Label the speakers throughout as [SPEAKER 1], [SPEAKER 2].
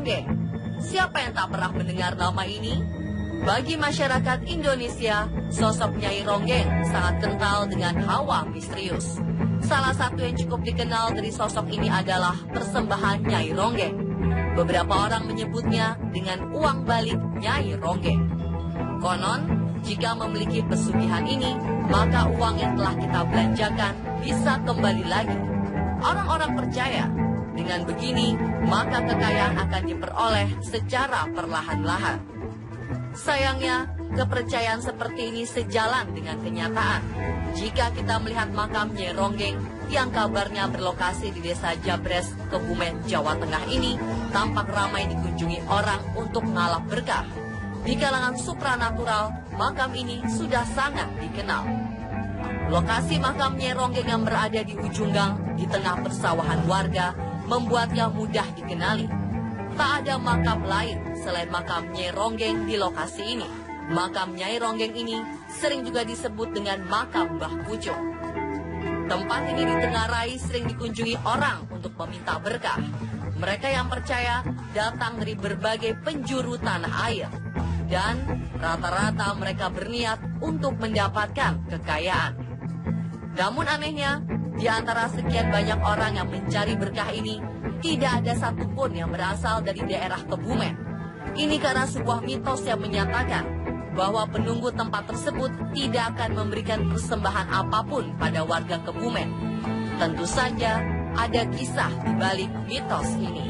[SPEAKER 1] Ronggeng. Siapa yang tak pernah mendengar nama ini? Bagi masyarakat Indonesia, sosok Nyai Ronggeng sangat kental dengan hawa misterius. Salah satu yang cukup dikenal dari sosok ini adalah persembahan Nyai Ronggeng. Beberapa orang menyebutnya dengan uang balik Nyai Ronggeng. Konon, jika memiliki pesugihan ini, maka uang yang telah kita belanjakan bisa kembali lagi. Orang-orang percaya, dengan begini, maka kekayaan akan diperoleh secara perlahan-lahan. Sayangnya, kepercayaan seperti ini sejalan dengan kenyataan. Jika kita melihat makam Nyai Ronggeng yang kabarnya berlokasi di Desa Jabres, Kebumen, Jawa Tengah ini, tampak ramai dikunjungi orang untuk ngalap berkah. Di kalangan supranatural, makam ini sudah sangat dikenal. Lokasi makam Nyai Ronggeng yang berada di ujung gang di tengah persawahan warga membuatnya mudah dikenali. Tak ada makam lain selain makam Nyai Ronggeng di lokasi ini. Makam Nyai Ronggeng ini sering juga disebut dengan makam Mbah Pucung. Tempat ini ditengarai sering dikunjungi orang untuk meminta berkah. Mereka yang percaya datang dari berbagai penjuru tanah air. Dan rata-rata mereka berniat untuk mendapatkan kekayaan. Namun anehnya, di antara sekian banyak orang yang mencari berkah ini, tidak ada satupun yang berasal dari daerah Kebumen. Ini karena sebuah mitos yang menyatakan bahwa penunggu tempat tersebut tidak akan memberikan persembahan apapun pada warga Kebumen. Tentu saja ada kisah di balik mitos ini.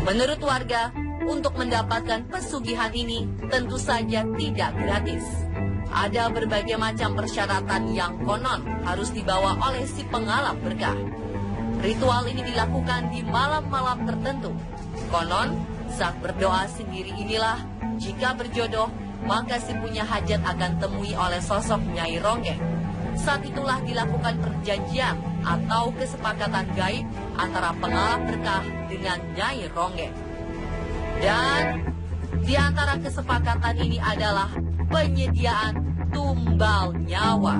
[SPEAKER 1] Menurut warga, untuk mendapatkan pesugihan ini tentu saja tidak gratis. Ada berbagai macam persyaratan yang konon harus dibawa oleh si pengalap berkah. Ritual ini dilakukan di malam-malam tertentu. Konon, saat berdoa sendiri inilah, jika berjodoh, maka si punya hajat akan temui oleh sosok Nyai Ronggeng. Saat itulah dilakukan perjanjian atau kesepakatan gaib antara pengalap berkah dengan Nyai Ronggeng. Dan di antara kesepakatan ini adalah penyediaan tumbal nyawa.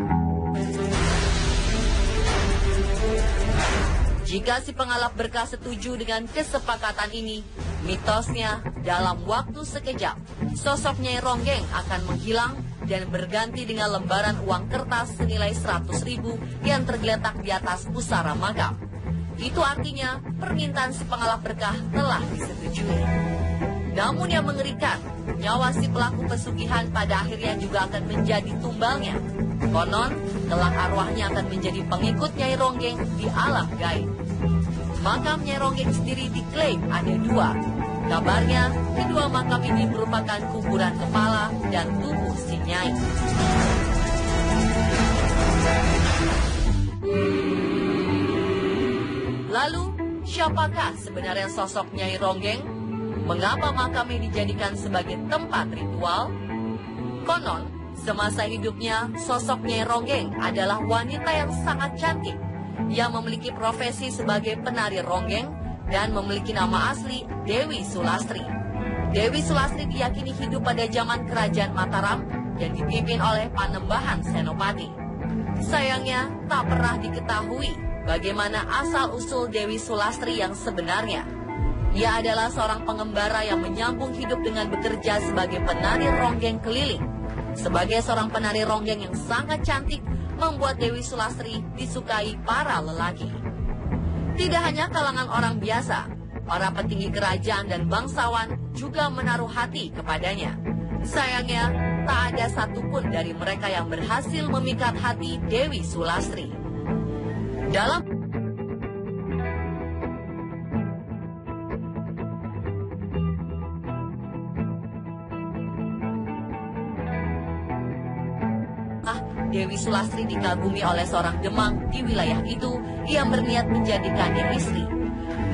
[SPEAKER 1] Jika si pengalap berkah setuju dengan kesepakatan ini, mitosnya dalam waktu sekejap, sosok Nyai Ronggeng akan menghilang dan berganti dengan lembaran uang kertas senilai 100.000 yang tergeletak di atas pusara makam. Itu artinya permintaan si pengalap berkah telah disetujui. Namun yang mengerikan, nyawa si pelaku pesugihan pada akhirnya juga akan menjadi tumbalnya. Konon, kelak arwahnya akan menjadi pengikut Nyai Ronggeng di alam gaib. Makam Nyai Ronggeng sendiri diklaim ada dua. Kabarnya, kedua makam ini merupakan kuburan kepala dan tubuh si Nyai. Lalu, siapakah sebenarnya sosok Nyai Ronggeng? Mengapa makam ini dijadikan sebagai tempat ritual? Konon, semasa hidupnya, sosok Nyai Ronggeng adalah wanita yang sangat cantik, yang memiliki profesi sebagai penari ronggeng dan memiliki nama asli Dewi Sulastri. Dewi Sulastri diyakini hidup pada zaman Kerajaan Mataram dan dipimpin oleh Panembahan Senopati. Sayangnya, tak pernah diketahui bagaimana asal-usul Dewi Sulastri yang sebenarnya. Ia adalah seorang pengembara yang menyambung hidup dengan bekerja sebagai penari ronggeng keliling. Sebagai seorang penari ronggeng yang sangat cantik, membuat Dewi Sulastri disukai para lelaki. Tidak hanya kalangan orang biasa, para petinggi kerajaan dan bangsawan juga menaruh hati kepadanya. Sayangnya, tak ada satupun dari mereka yang berhasil memikat hati Dewi Sulastri. Dalam Dewi Sulastri dikagumi oleh seorang Demang di wilayah itu yang berniat menjadikannya istri.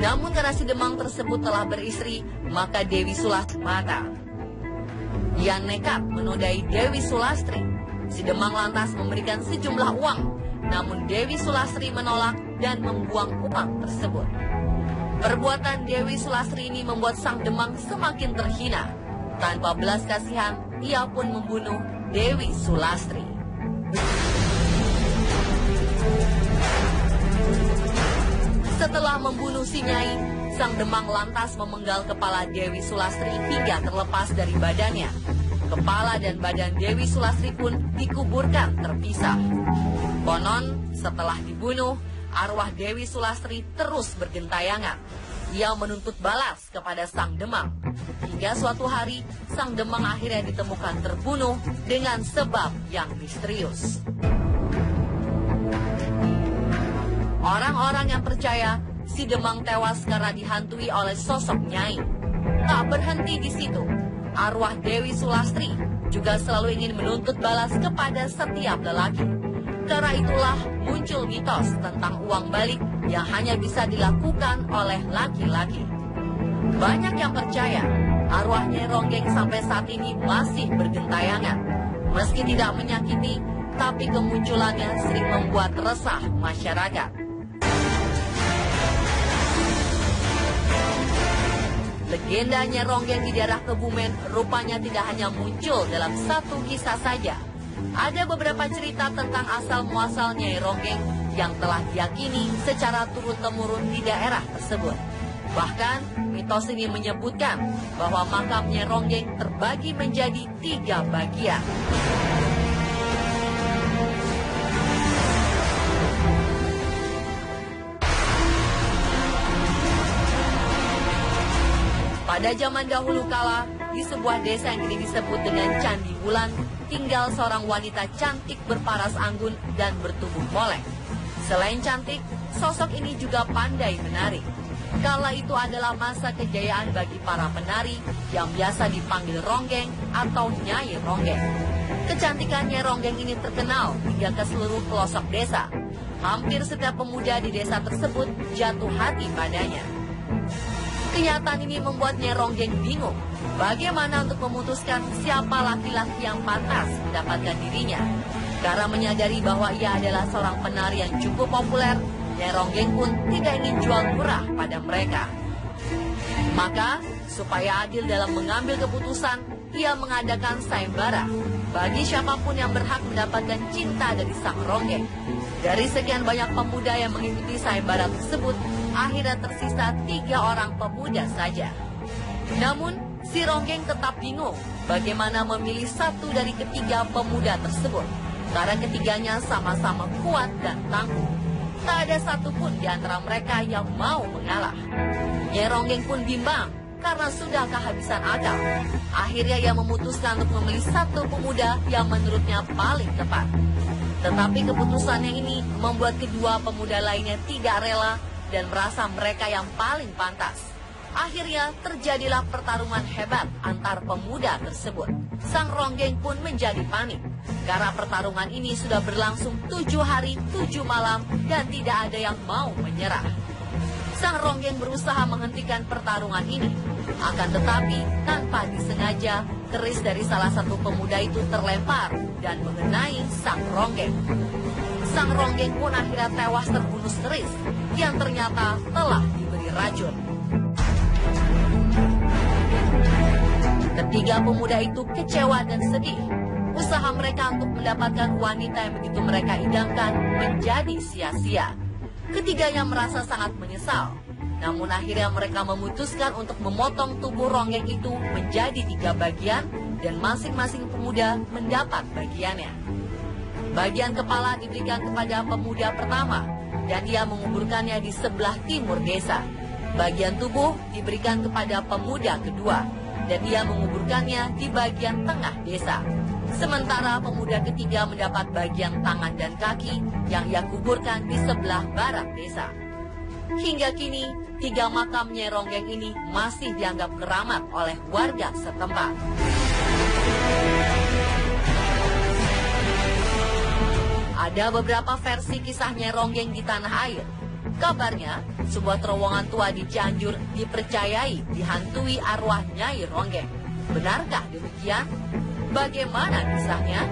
[SPEAKER 1] Namun karena si Demang tersebut telah beristri, maka Dewi Sulastri mata. Ia nekat menodai Dewi Sulastri. Si Demang lantas memberikan sejumlah uang, namun Dewi Sulastri menolak dan membuang uang tersebut. Perbuatan Dewi Sulastri ini membuat sang Demang semakin terhina. Tanpa belas kasihan, ia pun membunuh Dewi Sulastri. Setelah membunuh si Nyai, Sang Demang lantas memenggal kepala Dewi Sulastri hingga terlepas dari badannya. Kepala dan badan Dewi Sulastri pun dikuburkan terpisah. Konon, setelah dibunuh, arwah Dewi Sulastri terus bergentayangan. Ia menuntut balas kepada Sang Demang. Hingga suatu hari, Sang Demang akhirnya ditemukan terbunuh dengan sebab yang misterius. Orang-orang yang percaya si Demang tewas karena dihantui oleh sosok Nyai. Tak berhenti di situ, arwah Dewi Sulastri juga selalu ingin menuntut balas kepada setiap lelaki. Karena itulah muncul mitos tentang uang balik yang hanya bisa dilakukan oleh laki-laki. Banyak yang percaya arwah Nyai Ronggeng sampai saat ini masih bergentayangan. Meski tidak menyakiti, tapi kemunculannya sering membuat resah masyarakat. Legenda Nyai Ronggeng di daerah Kebumen rupanya tidak hanya muncul dalam satu kisah saja. Ada beberapa cerita tentang asal-muasal Nyai Ronggeng yang telah diyakini secara turun-temurun di daerah tersebut. Bahkan, mitos ini menyebutkan bahwa makam Nyai Ronggeng terbagi menjadi 3 bagian. Pada zaman dahulu kala, di sebuah desa yang kini disebut dengan Candi Bulan, tinggal seorang wanita cantik berparas anggun dan bertubuh molek. Selain cantik, sosok ini juga pandai menari. Kala itu adalah masa kejayaan bagi para penari yang biasa dipanggil Ronggeng atau Nyai Ronggeng. Kecantikan Nyai Ronggeng ini terkenal hingga ke seluruh pelosok desa. Hampir setiap pemuda di desa tersebut jatuh hati padanya. Kenyataan ini membuat Nyai Ronggeng bingung bagaimana untuk memutuskan siapa laki-laki yang pantas mendapatkan dirinya. Karena menyadari bahwa ia adalah seorang penari yang cukup populer, Nyai Ronggeng pun tidak ingin jual murah pada mereka. Maka, supaya adil dalam mengambil keputusan, ia mengadakan sayembara bagi siapapun yang berhak mendapatkan cinta dari Sang Ronggeng. Dari sekian banyak pemuda yang mengikuti sayembara tersebut, akhirnya tersisa 3 orang pemuda saja. Namun, si Ronggeng tetap bingung bagaimana memilih satu dari ketiga pemuda tersebut. Karena ketiganya sama-sama kuat dan tangguh. Tak ada satupun di antara mereka yang mau mengalah. Nyai Ronggeng pun bimbang karena sudah kehabisan akal. Akhirnya ia memutuskan untuk memilih satu pemuda yang menurutnya paling tepat. Tetapi keputusannya ini membuat kedua pemuda lainnya tidak rela dan merasa mereka yang paling pantas. Akhirnya terjadilah pertarungan hebat antar pemuda tersebut. Sang Ronggeng pun menjadi panik karena pertarungan ini sudah berlangsung 7 hari 7 malam dan tidak ada yang mau menyerah. Sang Ronggeng berusaha menghentikan pertarungan ini. Akan tetapi tanpa disengaja, keris dari salah satu pemuda itu terlempar dan mengenai Sang Ronggeng. Sang Ronggeng pun akhirnya tewas terbunuh keris yang ternyata telah diberi racun. Ketiga pemuda itu kecewa dan sedih. Usaha mereka untuk mendapatkan wanita yang begitu mereka idamkan menjadi sia-sia. Ketiganya merasa sangat menyesal. Namun akhirnya mereka memutuskan untuk memotong tubuh Ronggeng itu menjadi 3 bagian dan masing-masing pemuda mendapat bagiannya. Bagian kepala diberikan kepada pemuda pertama dan ia menguburkannya di sebelah timur desa. Bagian tubuh diberikan kepada pemuda kedua dan ia menguburkannya di bagian tengah desa. Sementara pemuda ketiga mendapat bagian tangan dan kaki yang ia kuburkan di sebelah barat desa. Hingga kini, 3 makam Nyai Ronggeng ini masih dianggap keramat oleh warga setempat. Ada beberapa versi kisah Nyai Ronggeng di tanah air. Kabarnya, sebuah terowongan tua di Cianjur dipercayai dihantui arwah Nyai Ronggeng. Benarkah demikian? Bagaimana kisahnya?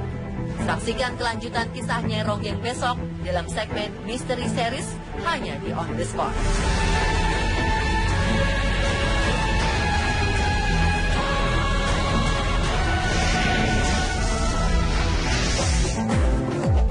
[SPEAKER 1] Saksikan kelanjutan kisah Nyai Ronggeng besok dalam segmen Misteri Series hanya di On The Spot.